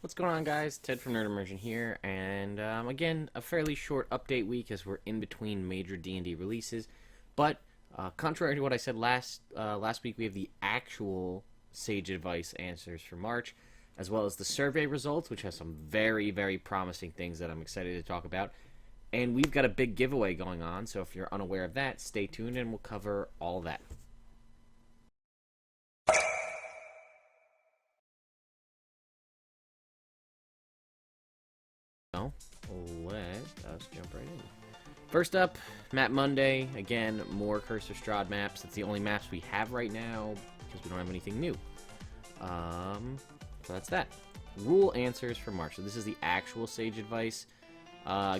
What's going on, guys? Ted from Immersion here, and again, a fairly short update week as we're in between major D&D releases. But contrary to what I said last week, we have the actual Sage Advice answers for March, as well as the survey results, which has some very, very promising things that I'm excited to talk about. And we've got a big giveaway going on, so if you're unaware of that, stay tuned and we'll cover all that. So, let us jump right in. First up, Map Monday. Again, more Curse of Strahd maps. That's the only maps we have right now because we don't have anything new. So that's that. Rule answers for March. So this is the actual Sage Advice.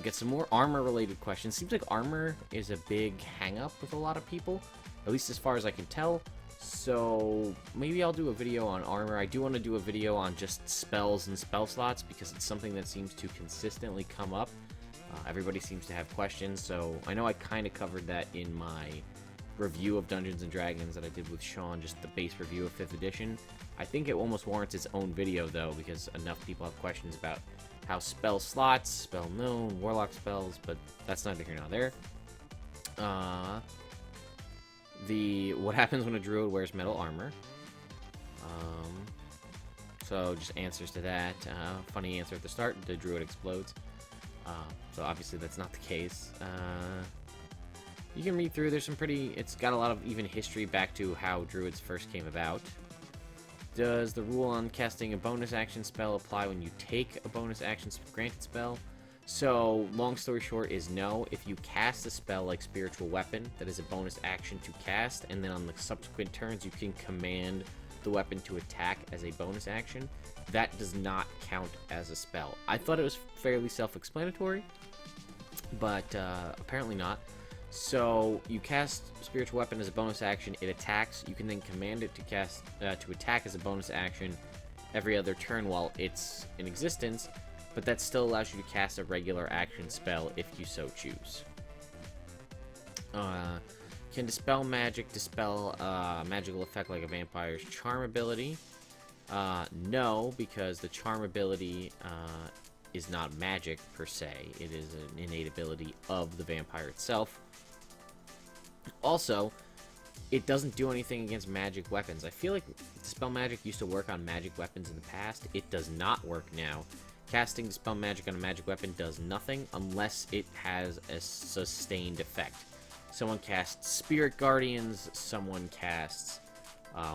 Get some more armor-related questions. Seems like armor is a big hang-up with a lot of people, at least as far as I can tell. So maybe I'll do a video on armor. I do want to do a video on just spells and spell slots because it's something that seems to consistently come up. Everybody seems to have questions, so I know I kind of covered that in my review of Dungeons & Dragons that I did with Sean, just the base review of 5th edition. I think it almost warrants its own video, though, because enough people have questions about how spell slots, spell known, warlock spells, but that's neither here nor there. What happens when a druid wears metal armor. So just answers to that. Funny answer at the start, the druid explodes. So obviously that's not the case. You can read through, it's got a lot of even history back to how druids first came about. Does the rule on casting a bonus action spell apply when you take a bonus action granted spell? So, long story short is no. If you cast a spell like Spiritual Weapon, that is a bonus action to cast, and then on the subsequent turns you can command the weapon to attack as a bonus action, that does not count as a spell. I thought it was fairly self-explanatory, but apparently not. So, you cast Spiritual Weapon as a bonus action, it attacks, you can then command it to cast to attack as a bonus action every other turn while it's in existence, but that still allows you to cast a regular action spell if you so choose. Can Dispel Magic dispel magical effect like a vampire's charm ability? No, because the charm ability is not magic per se. It is an innate ability of the vampire itself. Also, it doesn't do anything against magic weapons. I feel like Dispel Magic used to work on magic weapons in the past. It does not work now. Casting Dispel Magic on a magic weapon does nothing unless it has a sustained effect. Someone casts Spirit Guardians, someone casts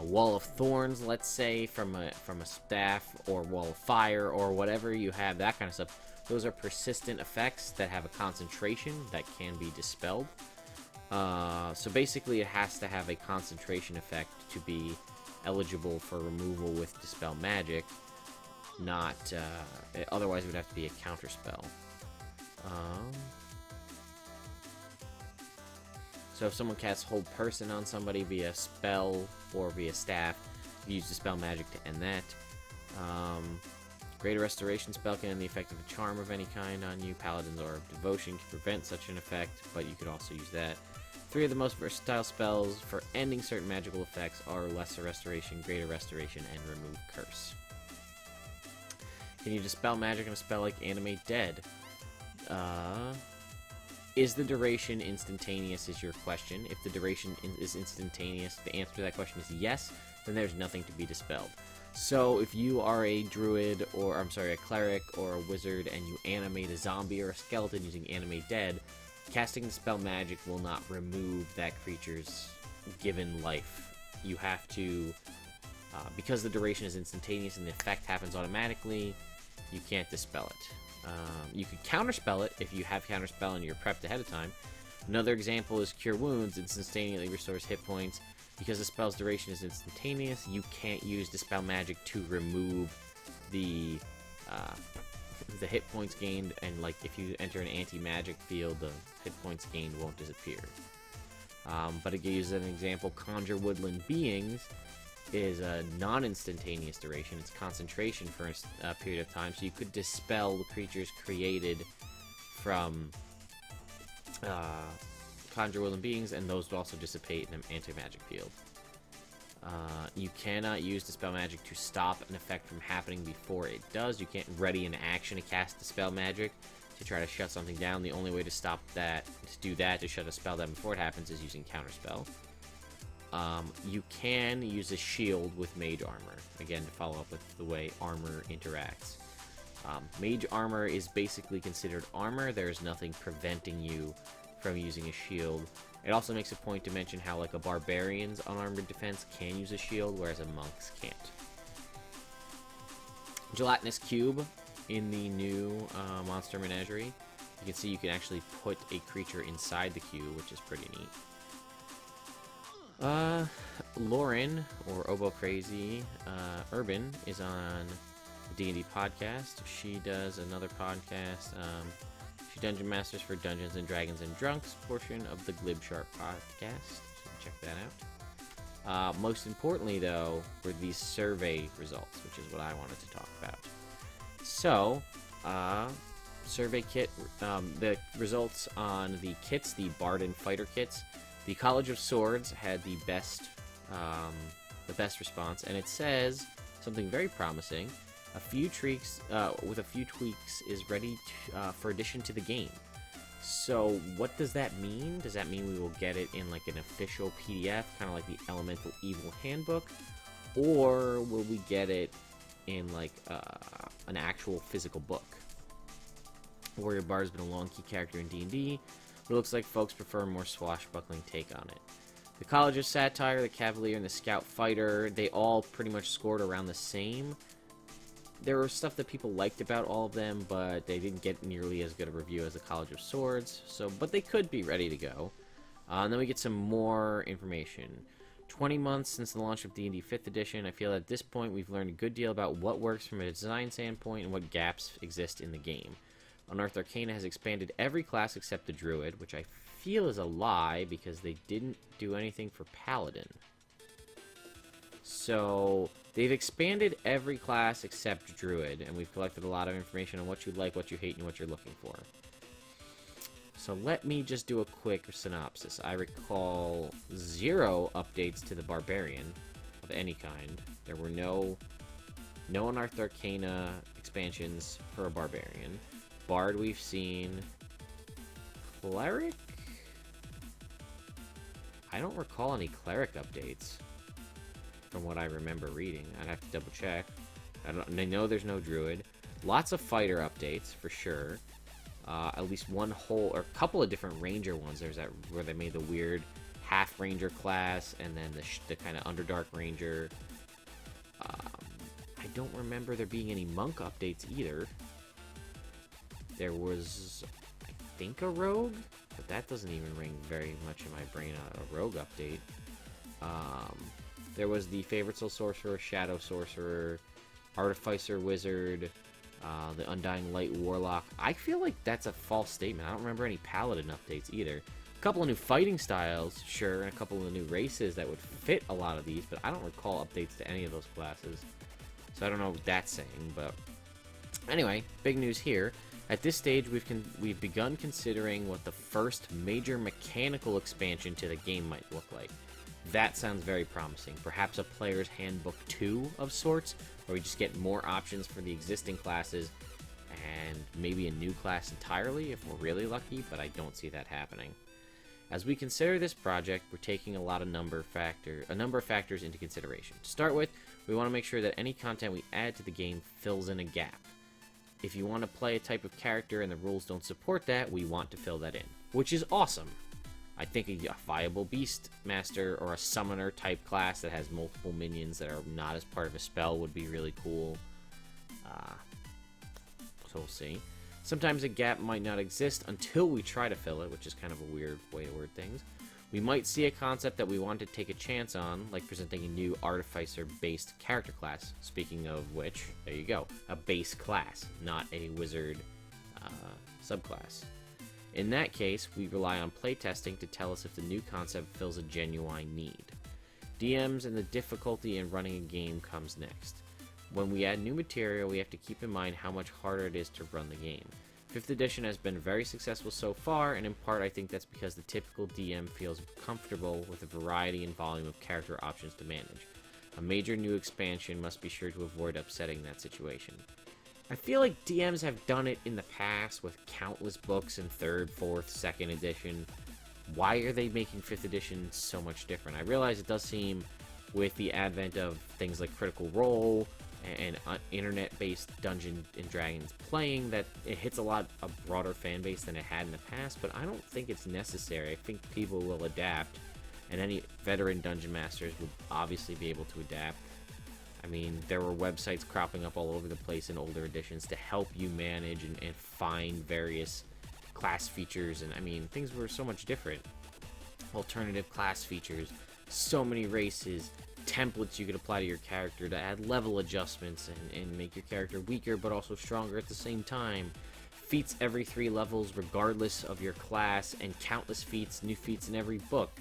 Wall of Thorns, let's say, from a staff, or Wall of Fire, or whatever you have, that kind of stuff. Those are persistent effects that have a concentration that can be dispelled. So basically it has to have a concentration effect to be eligible for removal with Dispel Magic. Not, otherwise it would have to be a counter spell. So if someone casts Hold Person on somebody via spell or via staff, you use Dispel Magic to end that. Greater Restoration spell can end the effect of a charm of any kind on you. Paladin's Aura of Devotion can prevent such an effect, but you could also use that. 3 of the most versatile spells for ending certain magical effects are Lesser Restoration, Greater Restoration, and Remove Curse. Can you dispel magic on a spell like Animate Dead? Is the duration instantaneous is your question. If the duration is instantaneous, the answer to that question is yes, then there's nothing to be dispelled. So if you are a druid, or I'm sorry, a cleric or a wizard, and you animate a zombie or a skeleton using Animate Dead, casting Dispel Magic will not remove that creature's given life. You have to, because the duration is instantaneous and the effect happens automatically, you can't dispel it. You could counterspell it if you have counterspell and you're prepped ahead of time. Another example is Cure Wounds. It instantaneously restores hit points. Because the spell's duration is instantaneous, you can't use Dispel Magic to remove the hit points gained, and like if you enter an anti-magic field, the hit points gained won't disappear. But again, as an example, Conjure Woodland Beings is a non-instantaneous duration. It's concentration for a period of time, so you could dispel the creatures created from Conjure Woodland Beings, and those would also dissipate in an anti-magic field. You cannot use Dispel Magic to stop an effect from happening before it does. You can't ready an action to cast Dispel Magic to try to shut something down. The only way to stop that, to shut a spell down before it happens, is using Counterspell. You can use a shield with Mage Armor, again, to follow up with the way armor interacts. Mage Armor is basically considered armor. There's nothing preventing you from using a shield. It also makes a point to mention how, like, a Barbarian's unarmored defense can use a shield, whereas a Monk's can't. Gelatinous Cube in the new Monster Menagerie. You can see you can actually put a creature inside the cube, which is pretty neat. Lauren, or Obo Crazy Urban, is on the D&D podcast. She does another podcast. She Dungeon Masters for Dungeons and Dragons and Drunks, portion of the Glib Sharp podcast. So check that out. Most importantly, though, were these survey results, which is what I wanted to talk about. So, survey kit, the results on the kits, the Bard and Fighter kits. The College of Swords had the best response, and it says something very promising. A few tweaks is ready for addition to the game. So what does that mean? Does that mean we will get it in like an official PDF, kind of like the Elemental Evil Handbook, or will we get it in like an actual physical book? Warrior Bard has been a long key character in D&D, but it looks like folks prefer a more swashbuckling take on it. The College of Satire, the Cavalier, and the Scout Fighter, they all pretty much scored around the same. There was stuff that people liked about all of them, but they didn't get nearly as good a review as the College of Swords, but they could be ready to go. And then we get some more information. 20 months since the launch of D&D 5th edition, I feel at this point we've learned a good deal about what works from a design standpoint and what gaps exist in the game. Unearthed Arcana has expanded every class except the Druid, which I feel is a lie because they didn't do anything for Paladin. So they've expanded every class except Druid, and we've collected a lot of information on what you like, what you hate, and what you're looking for. So let me just do a quick synopsis. I recall 0 updates to the Barbarian of any kind. There were no Unearthed Arcana expansions for a Barbarian. Bard we've seen. Cleric? I don't recall any Cleric updates from what I remember reading. I'd have to double check. I know there's no Druid. Lots of Fighter updates, for sure. At least one whole, or a couple of different Ranger ones. There's that where they made the weird half Ranger class, and then the kind of Underdark Ranger. I don't remember there being any Monk updates either. There was, I think, a Rogue, but that doesn't even ring very much in my brain, a Rogue update. There was the Favorite Soul Sorcerer, Shadow Sorcerer, Artificer Wizard, the Undying Light Warlock. I feel like that's a false statement. I don't remember any Paladin updates either. A couple of new fighting styles, sure, and a couple of new races that would fit a lot of these, but I don't recall updates to any of those classes. So I don't know what that's saying, but anyway, big news here. At this stage, we've begun considering what the first major mechanical expansion to the game might look like. That sounds very promising. Perhaps a player's handbook 2 of sorts, where we just get more options for the existing classes, and maybe a new class entirely if we're really lucky, but I don't see that happening. As we consider this project, we're taking a number of factors into consideration. To start with, we want to make sure that any content we add to the game fills in a gap. If you want to play a type of character and the rules don't support that, we want to fill that in, which is awesome. I think a viable Beast Master or a Summoner type class that has multiple minions that are not as part of a spell would be really cool. So we'll see. Sometimes a gap might not exist until we try to fill it, which is kind of a weird way to word things. We might see a concept that we want to take a chance on, like presenting a new Artificer-based character class. Speaking of which, there you go. A base class, not a wizard subclass. In that case, we rely on playtesting to tell us if the new concept fills a genuine need. DMs and the difficulty in running a game comes next. When we add new material, we have to keep in mind how much harder it is to run the game. 5th edition has been very successful so far, and in part I think that's because the typical DM feels comfortable with the variety and volume of character options to manage. A major new expansion must be sure to avoid upsetting that situation. I feel like DMs have done it in the past with countless books in 3rd, 4th, 2nd edition. Why are they making 5th edition so much different? I realize it does seem, with the advent of things like Critical Role and internet-based Dungeons and Dragons playing, that it hits a broader fan base than it had in the past, but I don't think it's necessary. I think people will adapt, and any veteran Dungeon Masters will obviously be able to adapt. I mean, there were websites cropping up all over the place in older editions to help you manage and find various class features, and I mean, things were so much different. Alternative class features, so many races, templates you could apply to your character to add level adjustments and make your character weaker but also stronger at the same time. Feats every 3 levels regardless of your class, and countless feats, new feats in every book.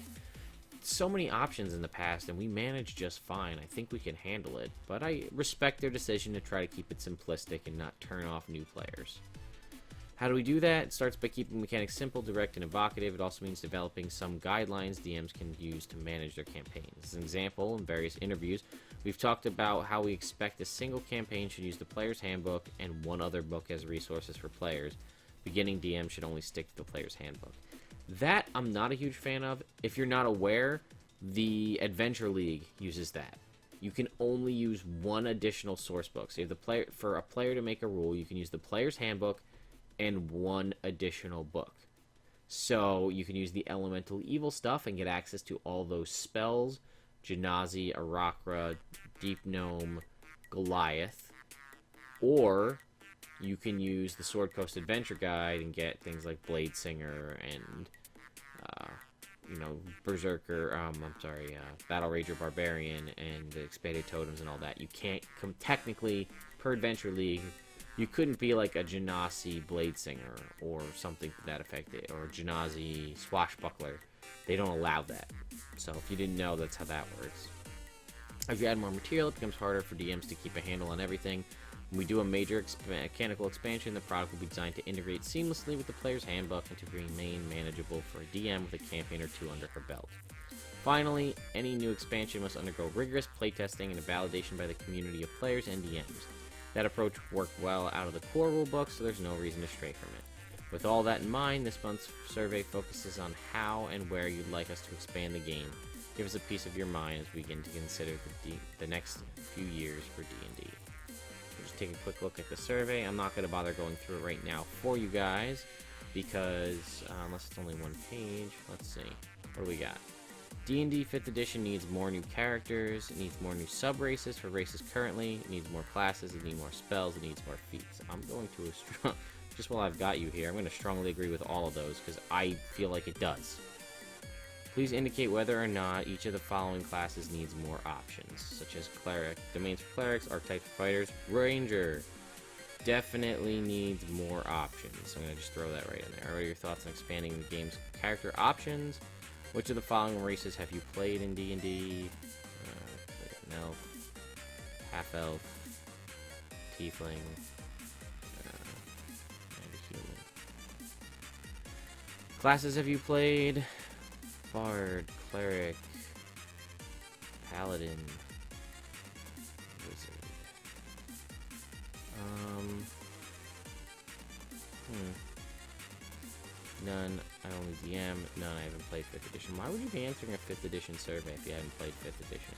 So many options in the past, and we managed just fine. I think we can handle it, but I respect their decision to try to keep it simplistic and not turn off new players. How do we do that? It starts by keeping mechanics simple, direct, and evocative. It also means developing some guidelines DMs can use to manage their campaigns. As an example, in various interviews, we've talked about how we expect a single campaign should use the player's handbook and one other book as resources for players. Beginning DMs should only stick to the player's handbook. That I'm not a huge fan of. If you're not aware, the Adventure League uses that. You can only use one additional source book. So for a player to make a rule, you can use the player's handbook and one additional book. So you can use the elemental evil stuff and get access to all those spells: Genasi, Arakra, Deep Gnome, Goliath. Or you can use the Sword Coast Adventure Guide and get things like Blade Singer and Berserker, Battle Rager Barbarian and the Expanded Totems and all that. You can't technically, per Adventure League, you couldn't be like a Genasi Blade Singer or something to that effect, or Genasi Swashbuckler. They don't allow that. So if you didn't know, that's how that works. As you add more material, it becomes harder for DMs to keep a handle on everything. When we do a major mechanical expansion, the product will be designed to integrate seamlessly with the player's handbook and to remain manageable for a DM with a campaign or 2 under her belt. Finally, any new expansion must undergo rigorous playtesting and a validation by the community of players and DMs. That approach worked well out of the core rulebook, so there's no reason to stray from it. With all that in mind, this month's survey focuses on how and where you'd like us to expand the game. Give us a piece of your mind as we begin to consider the next few years for D&D. Just take a quick look at the survey. I'm not going to bother going through it right now for you guys, because unless it's only one page. Let's see. What do we got? D&D 5th edition needs more new characters. It needs more new sub-races for races currently. It needs more classes. It needs more spells. It needs more feats. I'm going to, just while I've got you here, I'm going to strongly agree with all of those, because I feel like it does. Please indicate whether or not each of the following classes needs more options, such as Cleric, Domains for Clerics, Archetypes for Fighters, Ranger. Definitely needs more options. So I'm going to just throw that right in there. What are your thoughts on expanding the game's character options? Which of the following races have you played in D&D? An elf, half-elf, tiefling, and a human. Classes have you played? Bard, Cleric, Paladin, Wizard. None. I only DM. None. I haven't played 5th edition. Why would you be answering a 5th edition survey if you haven't played 5th edition?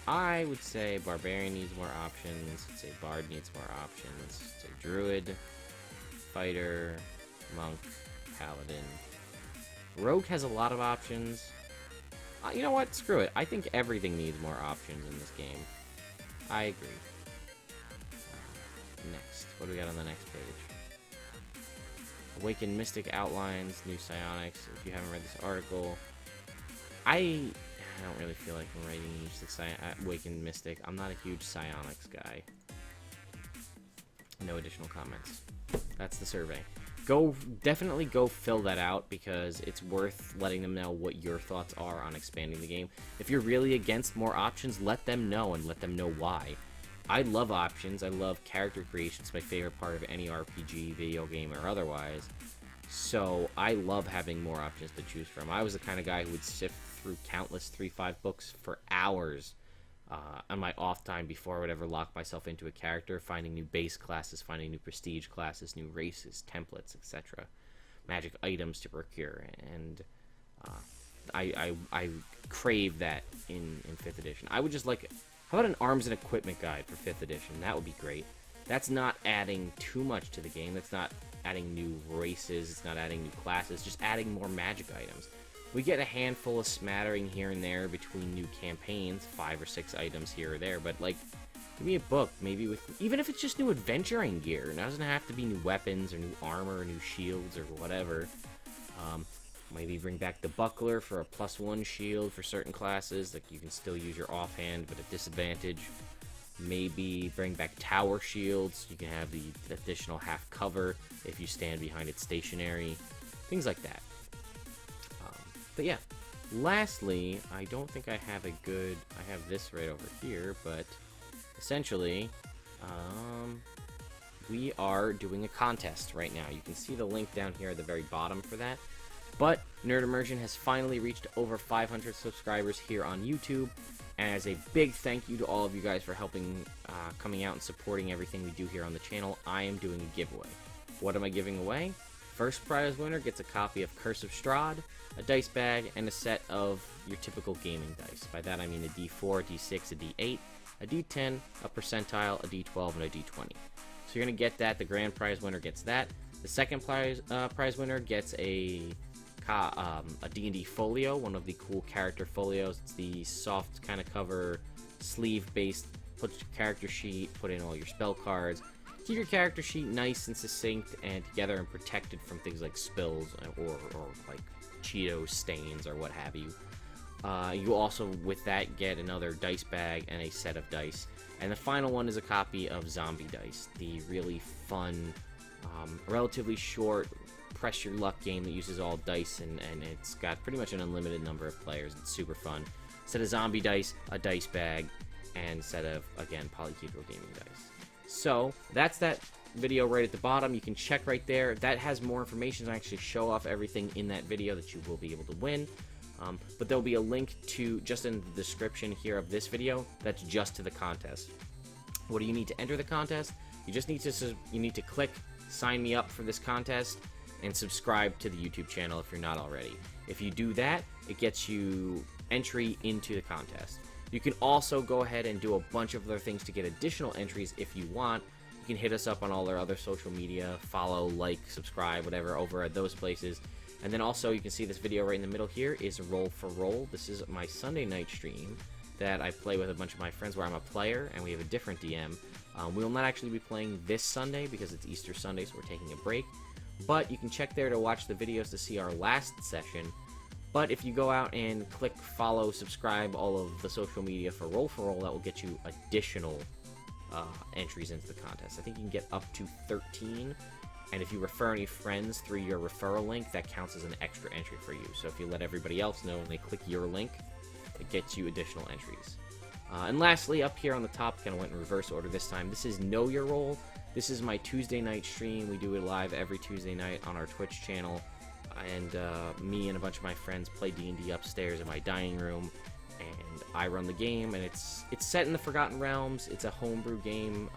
I would say Barbarian needs more options. I'd say Bard needs more options. I'd say Druid, Fighter, Monk, Paladin. Rogue has a lot of options. You know what? Screw it. I think everything needs more options in this game. I agree. Next. What do we got on the next page? Awakened Mystic outlines, new psionics. If you haven't read this article, I don't really feel like I'm writing Awakened Mystic. I'm not a huge psionics guy. No additional comments. That's the survey. Definitely go fill that out, because it's worth letting them know what your thoughts are on expanding the game. If you're really against more options, let them know, and let them know why. I love options. I love character creation. It's my favorite part of any RPG, video game, or otherwise. So I love having more options to choose from. I was the kind of guy who would sift through countless 3.5 books for hours on my off time before I would ever lock myself into a character, finding new base classes, finding new prestige classes, new races, templates, etc. Magic items to procure, and I crave that in 5th edition. I would just like, how about an arms and equipment guide for 5th edition? That would be great. That's not adding too much to the game. That's not adding new races. It's not adding new classes. Just adding more magic items. We get a handful of smattering here and there between new campaigns, 5 or 6 items here or there, but like, give me a book, maybe with, even if it's just new adventuring gear. It doesn't have to be new weapons or new armor or new shields or whatever. Maybe bring back the buckler for a +1 shield for certain classes, like you can still use your offhand but at disadvantage. Maybe bring back tower shields. You can have the additional half cover if you stand behind it stationary. Things like that. But yeah, lastly, I don't think I have a good, I have this right over here, but essentially, we are doing a contest right now. You can see the link down here at the very bottom for that. But Nerd Immersion has finally reached over 500 subscribers here on YouTube. And as a big thank you to all of you guys for helping, coming out and supporting everything we do here on the channel, I am doing a giveaway. What am I giving away? First prize winner gets a copy of Curse of Strahd, a dice bag, and a set of your typical gaming dice. By that I mean a D4, a D6, a D8, a D10, a percentile, a D12, and a D20. So you're going to get that. The grand prize winner gets that. The second prize winner gets a D&D folio, one of the cool character folios. It's the soft kind of cover, sleeve-based, put your character sheet, put in all your spell cards. Keep your character sheet nice and succinct and together and protected from things like spills or like Cheeto stains or what have you. You also, with that, get another dice bag and a set of dice. And the final one is a copy of Zombie Dice, the really fun, relatively short, press your luck game that uses all dice, and it's got pretty much an unlimited number of players. It's super fun. Set of Zombie Dice, a dice bag, and set of, again, Polyhedral Gaming Dice. So, that's that video right at the bottom. You can check right there. That has more information. I actually show off everything in that video that you will be able to win. But there'll be a link to, just in the description here of this video, that's just to the contest. What do you need to enter the contest? You just need to click sign me up for this contest and subscribe to the YouTube channel if you're not already. If you do that, it gets you entry into the contest. You can also go ahead and do a bunch of other things to get additional entries if you want. You can hit us up on all our other social media, follow, like, subscribe, whatever, over at those places. And then also, you can see this video right in the middle here is Roll for Roll. This is my Sunday night stream that I play with a bunch of my friends where I'm a player and we have a different DM. We will not actually be playing this Sunday because it's Easter Sunday, so we're taking a break. But you can check there to watch the videos to see our last session. But if you go out and click follow, subscribe, all of the social media for Roll, that will get you additional entries into the contest. I think you can get up to 13. And if you refer any friends through your referral link, that counts as an extra entry for you. So if you let everybody else know and they click your link, it gets you additional entries. And lastly, up here on the top, kind of went in reverse order this time. This is Know Your Role. This is my Tuesday night stream. We do it live every Tuesday night on our Twitch channel. And me and a bunch of my friends play D&D upstairs in my dining room. And I run the game, and it's set in the Forgotten Realms. It's a homebrew game.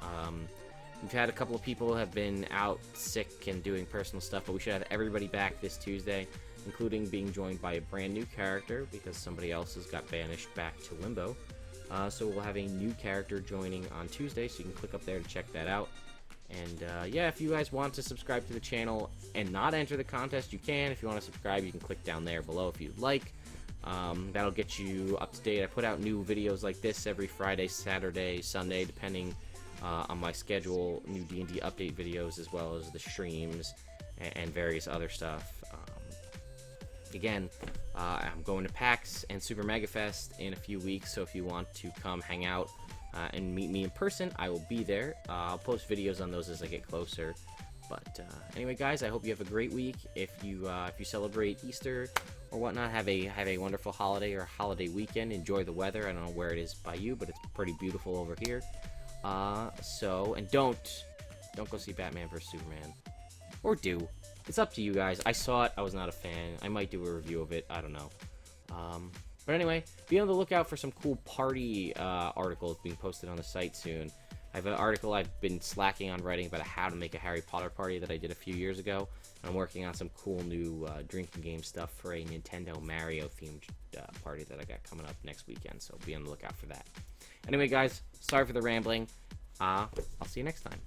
We've had a couple of people who have been out sick and doing personal stuff, but we should have everybody back this Tuesday, including being joined by a brand new character because somebody else has got banished back to Limbo. So we'll have a new character joining on Tuesday, so you can click up there to check that out. And yeah, if you guys want to subscribe to the channel and not enter the contest, you can. If you want to subscribe, you can click down there below if you'd like. That'll get you up to date. I put out new videos like this every Friday, Saturday, Sunday, depending on my schedule, new D&D update videos as well as the streams and various other stuff. Again, I'm going to PAX and Super Mega Fest in a few weeks, so if you want to come hang out and meet me in person, I will be there. I'll post videos on those as I get closer. But anyway, guys, I hope you have a great week. If you celebrate Easter or whatnot, have a wonderful holiday or holiday weekend. Enjoy the weather. I don't know where it is by you, but it's pretty beautiful over here. And don't go see Batman vs Superman, or do. It's up to you guys. I saw it. I was not a fan. I might do a review of it. I don't know. But anyway, be on the lookout for some cool party articles being posted on the site soon. I have an article I've been slacking on writing about how to make a Harry Potter party that I did a few years ago. I'm working on some cool new drinking game stuff for a Nintendo Mario themed party that I got coming up next weekend, so be on the lookout for that. Anyway, guys, sorry for the rambling. I'll see you next time.